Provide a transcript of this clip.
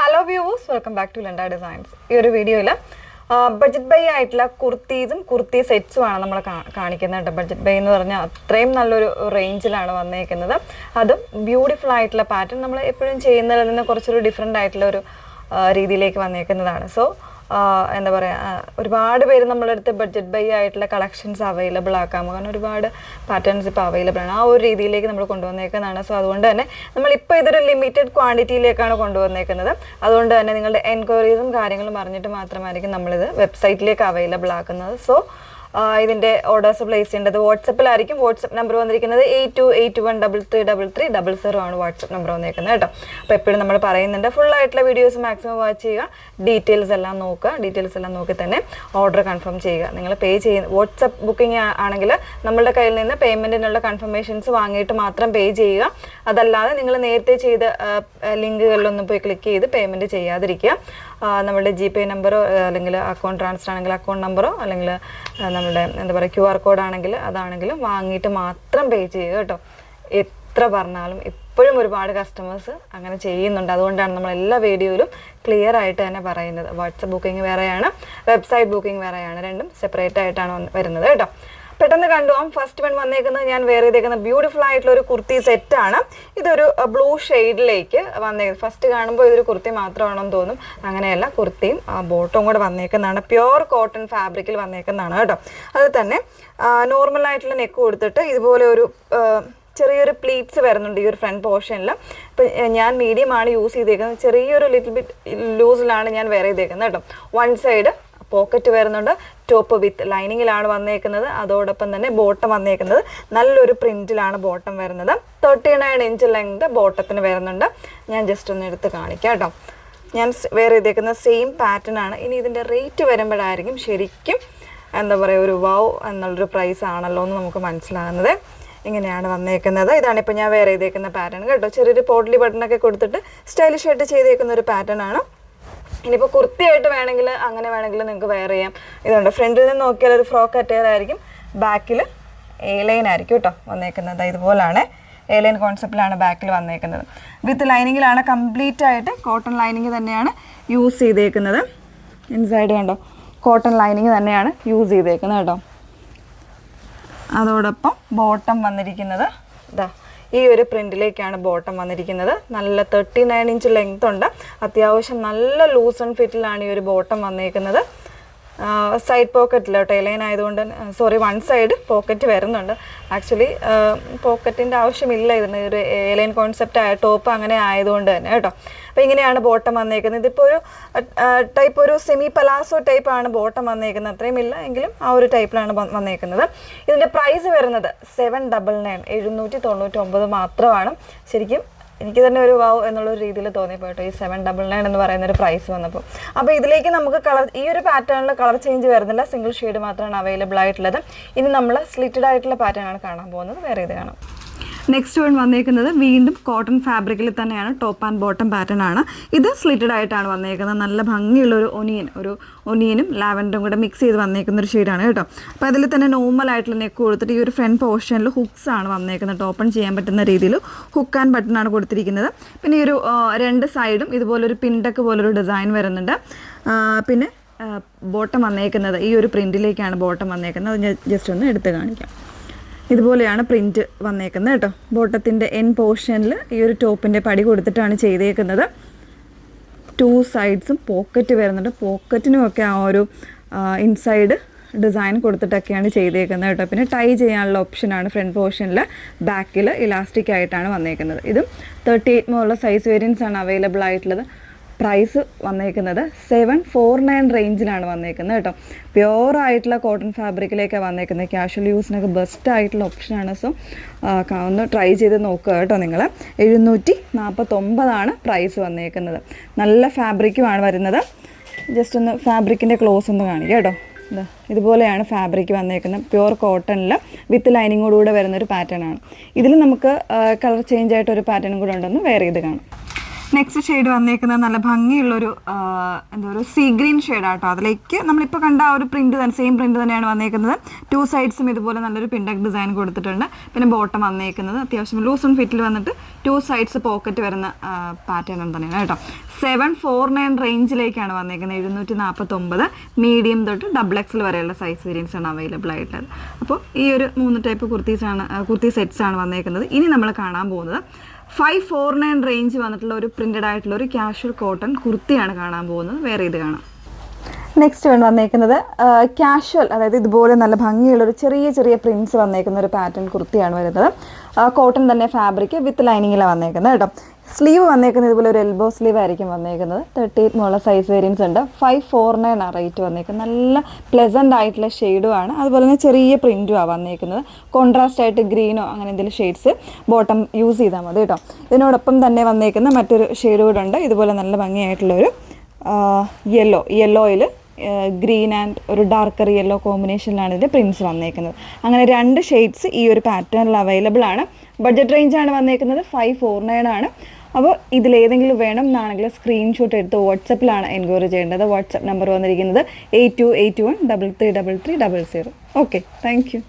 Hello viewers, welcome back to Landa designs. ഈ ഒരു വീഡിയോയിൽ ബഡ്ജറ്റ് ബൈ ആയിട്ടുള്ള കുർത്തീസും കുർത്തി സെറ്റ്സുമാണ് നമ്മൾ കാണിക്കുന്നത്. ബഡ്ജറ്റ് ബൈ എന്ന് പറഞ്ഞാൽ അത്രയും നല്ലൊരു റേഞ്ചിലാണ് വന്നേക്കുന്നത്. അതും ബ്യൂട്ടിഫുൾ ആയിട്ടുള്ള പാറ്റേൺ നമ്മൾ എപ്പോഴും ചെയ്യുന്നതിൽ നിന്ന് കുറച്ചൊരു ഡിഫറെൻ്റ് ആയിട്ടുള്ള ഒരു രീതിയിലേക്ക് വന്നേക്കുന്നതാണ്. സോ എന്താ പറയുക, ഒരുപാട് പേര് നമ്മളുടെ അടുത്ത് ബഡ്ജറ്റ് ബൈ ആയിട്ടുള്ള കളക്ഷൻസ് അവൈലബിൾ ആക്കാം. കാരണം ഒരുപാട് പാറ്റേൺസ് ഇപ്പോൾ അവൈലബിൾ ആണ്. ആ ഒരു രീതിയിലേക്ക് നമ്മൾ കൊണ്ടുവന്നേക്കുന്നതാണ്. സോ അതുകൊണ്ട് തന്നെ നമ്മളിപ്പോൾ ഇതൊരു ലിമിറ്റഡ് ക്വാണ്ടിറ്റിയിലേക്കാണ് കൊണ്ടുവന്നേക്കുന്നത്. അതുകൊണ്ട് തന്നെ നിങ്ങളുടെ എൻക്വയറീസും കാര്യങ്ങളും അറിഞ്ഞിട്ട് മാത്രമായിരിക്കും നമ്മളിത് വെബ്സൈറ്റിലേക്ക് അവൈലബിൾ ആക്കുന്നത്. സോ ഇതിൻ്റെ ഓർഡേഴ്സ് പ്ലേസ് ചെയ്യേണ്ടത് വാട്സപ്പിലായിരിക്കും. വാട്സപ്പ് നമ്പർ വന്നിരിക്കുന്നത് 8281333300 ആണ് വാട്സപ്പ് നമ്പർ വന്നിരിക്കുന്നത് കേട്ടോ. അപ്പോൾ എപ്പോഴും നമ്മൾ പറയുന്നുണ്ട്, ഫുള്ളായിട്ടുള്ള വീഡിയോസ് മാക്സിമം വാച്ച് ചെയ്യുക, ഡീറ്റെയിൽസ് എല്ലാം നോക്കുക. ഡീറ്റെയിൽസ് എല്ലാം നോക്കി തന്നെ ഓർഡർ കൺഫേം ചെയ്യുക. നിങ്ങൾ പേ ചെയ്യുന്ന വാട്സപ്പ് ബുക്കിംഗ് ആണെങ്കിൽ നമ്മളുടെ കയ്യിൽ നിന്ന് പേയ്മെൻറ്റിനുള്ള കൺഫർമേഷൻസ് വാങ്ങിയിട്ട് മാത്രം പേ ചെയ്യുക. അതല്ലാതെ നിങ്ങൾ നേരത്തെ ചെയ്ത ലിങ്കുകളിലൊന്നും പോയി ക്ലിക്ക് ചെയ്ത് പേയ്മെൻറ്റ് ചെയ്യാതിരിക്കുക. നമ്മുടെ GPay നമ്പറോ അല്ലെങ്കിൽ അക്കൗണ്ട് ട്രാൻസ്ഫർ ആണെങ്കിൽ അക്കൗണ്ട് നമ്പറോ അല്ലെങ്കിൽ നമ്മുടെ എന്താ പറയുക QR കോഡ് ആണെങ്കിൽ അതാണെങ്കിലും വാങ്ങിയിട്ട് മാത്രം പേ ചെയ്യുക കേട്ടോ. എത്ര പറഞ്ഞാലും ഇപ്പോഴും ഒരുപാട് കസ്റ്റമേഴ്സ് അങ്ങനെ ചെയ്യുന്നുണ്ട്. അതുകൊണ്ടാണ് നമ്മൾ എല്ലാ വീഡിയോയിലും ക്ലിയർ ആയിട്ട് തന്നെ പറയുന്നത്. വാട്സപ്പ് ബുക്കിംഗ് വേറെയാണ്, വെബ്സൈറ്റ് ബുക്കിംഗ് വേറെയാണ്. രണ്ടും സെപ്പറേറ്റ് ആയിട്ടാണ് വരുന്നത് കേട്ടോ. പെട്ടെന്ന് കണ്ടുപോകാം. ഫസ്റ്റ് വൺ വന്നേക്കുന്നത് ഞാൻ വേറെ ചെയ്തേക്കുന്ന ബ്യൂട്ടിഫുൾ ആയിട്ടുള്ള ഒരു കുർത്തി സെറ്റാണ്. ഇതൊരു ബ്ലൂ ഷെയ്ഡിലേക്ക് വന്നേക്കുന്നത്. ഫസ്റ്റ് കാണുമ്പോൾ ഇതൊരു കുർത്തി മാത്രമാണെന്ന് തോന്നും. അങ്ങനെയല്ല, കുർത്തിയും ബോട്ടവും കൂടെ വന്നേക്കുന്നതാണ്. പ്യുവർ കോട്ടൺ ഫാബ്രിക്കിൽ വന്നേക്കുന്നതാണ് കേട്ടോ. അത് തന്നെ നോർമലായിട്ടുള്ള നെക്ക് കൊടുത്തിട്ട് ഇതുപോലെ ഒരു ചെറിയൊരു പ്ലീറ്റ്സ് വരുന്നുണ്ട് ഈ ഒരു ഫ്രണ്ട് പോർഷനിൽ. ഇപ്പം ഞാൻ മീഡിയം ആണ് യൂസ് ചെയ്തേക്കുന്നത്. ചെറിയൊരു ലിറ്റിൽ ബിറ്റ് ലൂസിലാണ് ഞാൻ വേറെ ചെയ്തേക്കുന്നത് കേട്ടോ. വൺ സൈഡ് പോക്കറ്റ് വരുന്നുണ്ട്. ടോപ്പ് വിത്ത് ലൈനിങ്ങിലാണ് വന്നേക്കുന്നത്. അതോടൊപ്പം തന്നെ ബോട്ടം വന്നേക്കുന്നത് നല്ലൊരു പ്രിൻറ്റിലാണ് ബോട്ടം വരുന്നത്. 39 ഇഞ്ച് ലെങ്ത് ബോട്ടത്തിന് വരുന്നുണ്ട്. ഞാൻ ജസ്റ്റ് ഒന്ന് എടുത്ത് കാണിക്കാം കേട്ടോ. ഞാൻ വേറെ ചെയ്തേക്കുന്ന സെയിം പാറ്റേൺ ആണ്. ഇനി ഇതിൻ്റെ റേറ്റ് വരുമ്പോഴായിരിക്കും ശരിക്കും എന്താ പറയുക, ഒരു വൗ എന്നുള്ളൊരു പ്രൈസ് ആണല്ലോ എന്ന് നമുക്ക് മനസ്സിലാകുന്നത്. ഇങ്ങനെയാണ് വന്നേക്കുന്നത്. ഇതാണിപ്പോൾ ഞാൻ വേറെ ചെയ്തേക്കുന്ന പാറ്റേൺ കേട്ടോ. ചെറിയൊരു പോട്ട്ലി ബട്ടണൊക്കെ കൊടുത്തിട്ട് സ്റ്റൈലിഷ് ആയിട്ട് ചെയ്തേക്കുന്ന ഒരു പാറ്റേൺ ആണ്. ഇനിയിപ്പോൾ കുർത്തിയായിട്ട് വേണമെങ്കിൽ അങ്ങനെ വേണമെങ്കിൽ നിങ്ങൾക്ക് വെയർ ചെയ്യാം. ഇതുണ്ട്, ഫ്രണ്ടിൽ നിന്ന് നോക്കിയാൽ ഒരു ഫ്രോക്ക് അറ്റയർ ആയിരിക്കും, ബാക്കിൽ എ-ലൈൻ ആയിരിക്കും കേട്ടോ വന്നേക്കുന്നത്. ഇതുപോലാണ് എ-ലൈൻ കോൺസെപ്റ്റിലാണ് ബാക്കിൽ വന്നേക്കുന്നത്. വിത്ത് ലൈനിങ്ങിലാണ്, കംപ്ലീറ്റ് ആയിട്ട് കോട്ടൺ ലൈനിങ് തന്നെയാണ് യൂസ് ചെയ്തേക്കുന്നത്. ഇൻസൈഡ് കണ്ടോ, കോട്ടൺ ലൈനിങ് തന്നെയാണ് യൂസ് ചെയ്തേക്കുന്നത് കേട്ടോ. അതോടൊപ്പം ബോട്ടം വന്നിരിക്കുന്നത് ഇതാ ഈ ഒരു പ്രിൻറ്റിലേക്കാണ് ബോട്ടം വന്നിരിക്കുന്നത്. നല്ല 39 ഇഞ്ച് ലെങ്ത് ഉണ്ട്. അത്യാവശ്യം നല്ല ലൂസ് ആൻഡ് ഫിറ്റിലാണ് ഈ ഒരു ബോട്ടം വന്നേക്കുന്നത്. സൈഡ് പോക്കറ്റില്ല കേട്ടോ, എ-ലൈൻ ആയതുകൊണ്ട് വൺ സൈഡ് പോക്കറ്റ് വരുന്നുണ്ട്. ആക്ച്വലി പോക്കറ്റിൻ്റെ ആവശ്യമില്ല ഇതിന്, ഒരു എ-ലൈൻ കോൺസെപ്റ്റ് ടോപ്പ് അങ്ങനെ ആയതുകൊണ്ട് തന്നെ കേട്ടോ. അപ്പോൾ ഇങ്ങനെയാണ് ബോട്ടം വന്നേക്കുന്നത്. ഇതിപ്പോൾ ഒരു ടൈപ്പ് ഒരു സെമി പലാസോ ടൈപ്പാണ് ബോട്ടം വന്നേക്കുന്നത്. അത്രയും ഇല്ല എങ്കിലും ആ ഒരു ടൈപ്പിലാണ് വന്നേക്കുന്നത്. ഇതിൻ്റെ പ്രൈസ് വരുന്നത് 799 799 മാത്രമാണ്. ശരിക്കും എനിക്ക് തന്നെ ഒരു വാവ് എന്നുള്ളൊരു രീതിയിൽ തോന്നിയപ്പോൾ കേട്ടോ ഈ 799 എന്ന് പറയുന്നൊരു പ്രൈസ് വന്നപ്പോൾ. അപ്പോൾ ഇതിലേക്ക് നമുക്ക് ഈ ഒരു പാറ്റേണിൽ കളർ ചേഞ്ച് വരുന്നില്ല, സിംഗിൾ ഷെയ്ഡ് മാത്രമാണ് അവൈലബിൾ ആയിട്ടുള്ളത്. ഇനി നമ്മൾ സ്ലിറ്റഡ് ആയിട്ടുള്ള പാറ്റേൺ ആണ് കാണാൻ പോകുന്നത്. വേറെ ഇത് കാണാം. നെക്സ്റ്റ് വൺ വന്നേക്കുന്നത് വീണ്ടും കോട്ടൺ ഫാബ്രിക്കിൽ തന്നെയാണ്, ടോപ്പ് ആൻഡ് ബോട്ടം പാറ്റേൺ ആണ്. ഇത് സ്ലിറ്റഡ് ആയിട്ടാണ് വന്നേക്കുന്നത്. നല്ല ഭംഗിയുള്ളൊരു ഒനിയനും ലാവൻഡറും കൂടെ മിക്സ് ചെയ്ത് വന്നേക്കുന്ന ഒരു ഷെയ്ഡാണ് കേട്ടോ. അപ്പോൾ അതിൽ തന്നെ നോർമൽ ആയിട്ടുള്ള നെക്ക് കൊടുത്തിട്ട് ഈ ഒരു ഫ്രണ്ട് പോർഷനിൽ ഹുക്സ് ആണ് വന്നേക്കുന്നത്. ഓപ്പൺ ചെയ്യാൻ പറ്റുന്ന രീതിയിൽ ഹുക്ക് ആൻഡ് ബട്ടൺ ആണ് കൊടുത്തിരിക്കുന്നത്. പിന്നെ ഈ ഒരു രണ്ട് സൈഡും ഇതുപോലൊരു പിൻടക്ക് പോലൊരു ഡിസൈൻ വരുന്നുണ്ട്. പിന്നെ ബോട്ടം വന്നേക്കുന്നത് ഈ ഒരു പ്രിൻറ്റിലേക്കാണ് ബോട്ടം വന്നേക്കുന്നത്. അത് ജസ്റ്റ് ഒന്ന് എടുത്ത് കാണിക്കാം. ഇതുപോലെയാണ് പ്രിൻറ്റ് വന്നേക്കുന്നത് കേട്ടോ. ബോട്ടത്തിൻ്റെ എൻ പോർഷനിൽ ഈ ഒരു ടോപ്പിൻ്റെ പടി കൊടുത്തിട്ടാണ് ചെയ്തേക്കുന്നത്. 2 സൈഡ്സും പോക്കറ്റ് വരുന്നുണ്ട്. പോക്കറ്റിനുമൊക്കെ ആ ഒരു ഇൻസൈഡ് ഡിസൈൻ കൊടുത്തിട്ടൊക്കെയാണ് ചെയ്തേക്കുന്നത് കേട്ടോ. പിന്നെ ടൈ ചെയ്യാനുള്ള ഓപ്ഷനാണ് ഫ്രണ്ട് പോർഷനിൽ. ബാക്കിൽ ഇലാസ്റ്റിക് ആയിട്ടാണ് വന്നേക്കുന്നത്. ഇതും 38 മുതലുള്ള സൈസ് വേരിയൻസ് ആണ് അവൈലബിൾ ആയിട്ടുള്ളത്. പ്രൈസ് വന്നേക്കുന്നത് 749 റേഞ്ചിലാണ് വന്നേക്കുന്നത് കേട്ടോ. പ്യുവർ ആയിട്ടുള്ള കോട്ടൺ ഫാബ്രിക്കിലേക്കാണ് വന്നേക്കുന്നത്. ക്യാഷ്വൽ യൂസിനൊക്കെ ബെസ്റ്റ് ആയിട്ടുള്ള ഓപ്ഷനാണ്. സോ ഒന്ന് ട്രൈ ചെയ്ത് നോക്കുക കേട്ടോ നിങ്ങൾ. 749 പ്രൈസ് വന്നേക്കുന്നത്. നല്ല ഫാബ്രിക്കുമാണ് വരുന്നത്. ജസ്റ്റ് ഒന്ന് ഫാബ്രിക്കിൻ്റെ ക്ലോസ് ഒന്ന് കാണിക്കുക കേട്ടോ. ഇതുപോലെയാണ് ഫാബ്രിക് വന്നേക്കുന്നത്. പ്യുവർ കോട്ടണിൽ വിത്ത് ലൈനിങ്ങോടുകൂടെ വരുന്നൊരു പാറ്റേൺ ആണ്. ഇതിൽ നമുക്ക് കളർ ചേഞ്ച് ആയിട്ടൊരു പാറ്റേണും കൂടെ ഉണ്ടെന്ന് വേറെ ഇത് കാണാം. നെക്സ്റ്റ് ഷെയ്ഡ് വന്നേക്കുന്നത് നല്ല ഭംഗിയുള്ളൊരു എന്താ ഒരു സീ ഗ്രീൻ ഷെയ്ഡാട്ടോ. അതിലേക്ക് നമ്മളിപ്പോൾ കണ്ട ആ ഒരു പ്രിൻറ്റ് തന്നെ, സെയിം പ്രിൻറ്റ് തന്നെയാണ് വന്നേക്കുന്നത്. 2 സൈഡ്സും ഇതുപോലെ നല്ലൊരു പിൻഡക് ഡിസൈൻ കൊടുത്തിട്ടുണ്ട്. പിന്നെ ബോട്ടം വന്നേക്കുന്നത് അത്യാവശ്യം ലൂസ് ആൻഡ് ഫിറ്റിൽ വന്നിട്ട് 2 സൈഡ്സ് പോക്കറ്റ് വരുന്ന പാറ്റേൺ തന്നെയാണ് കേട്ടോ. 749 റേഞ്ചിലേക്കാണ് വന്നേക്കുന്നത്. 749 മീഡിയം തൊട്ട് XXL വരെയുള്ള സൈസ് വേരിയൻസ് ആണ് അവൈലബിൾ ആയിട്ടുള്ളത്. അപ്പോൾ ഈ ഒരു 3 ടൈപ്പ് കുർത്തി സെറ്റ്സ് ആണ് വന്നേക്കുന്നത്. ഇനി നമ്മൾ കാണാൻ പോകുന്നത് 549 റേഞ്ച് വന്നിട്ടുള്ള ഒരു പ്രിന്റഡ് ആയിട്ടുള്ള ഒരു കാഷ്വൽ കോട്ടൺ കുർത്തിയാണ് കാണാൻ പോകുന്നത്. വേറെ ഇത് കാണാം. നെക്സ്റ്റ് വന്നേക്കുന്നത് കാഷ്വൽ, അതായത് ഇതുപോലെ നല്ല ഭംഗിയുള്ളൊരു ചെറിയ പ്രിൻറ്റ്സ് വന്നേക്കുന്ന ഒരു പാറ്റേൺ കുർത്തിയാണ് വരുന്നത്. കോട്ടൺ തന്നെ ഫാബ്രിക് വിത്ത് ലൈനിങ്ങിലാണ് വന്നേക്കുന്നത് കേട്ടോ. സ്ലീവ് വന്നേക്കുന്നത് ഇതുപോലെ ഒരു എൽബോ സ്ലീവ് ആയിരിക്കും വന്നേക്കുന്നത്. 38 എന്നുള്ള സൈസ് വേരിയൻസ് ഉണ്ട്. 549 ആണ് റേറ്റ് വന്നേക്കുന്നത്. നല്ല പ്ലെസൻ്റ് ആയിട്ടുള്ള ഷെയ്ഡും ആണ്. അതുപോലെ തന്നെ ചെറിയ പ്രിൻറ്റുമാണ് വന്നേക്കുന്നത്. കോൺട്രാസ്റ്റ് ആയിട്ട് ഗ്രീനോ അങ്ങനെ എന്തെങ്കിലും ഷെയ്ഡ്സ് ബോട്ടം യൂസ് ചെയ്താൽ മതി കേട്ടോ. ഇതിനോടൊപ്പം തന്നെ വന്നേക്കുന്ന മറ്റൊരു ഷെയ്ഡ് കൂടെ ഉണ്ട്. ഇതുപോലെ നല്ല ഭംഗിയായിട്ടുള്ളൊരു യെല്ലോയിൽ ഗ്രീൻ ആൻഡ് ഒരു ഡാർക്കർ യെല്ലോ കോമ്പിനേഷനിലാണ് ഇതിൻ്റെ പ്രിൻറ്റ്സ് വന്നേക്കുന്നത്. അങ്ങനെ 2 ഷെയ്ഡ്സ് ഈ ഒരു പാറ്റേണിൽ അവൈലബിൾ ആണ്. ബഡ്ജറ്റ് റേഞ്ചാണ് വന്നേക്കുന്നത്. 549 ആണ്. അപ്പോൾ ഇതിലേതെങ്കിലും വേണം എന്നാണെങ്കിൽ സ്ക്രീൻഷോട്ട് എടുത്ത് വാട്സപ്പിലാണ് എൻക്വയറി ചെയ്യേണ്ടത്. വാട്സപ്പ് നമ്പർ വന്നിരിക്കുന്നത് 8281333300. Okay, thank you.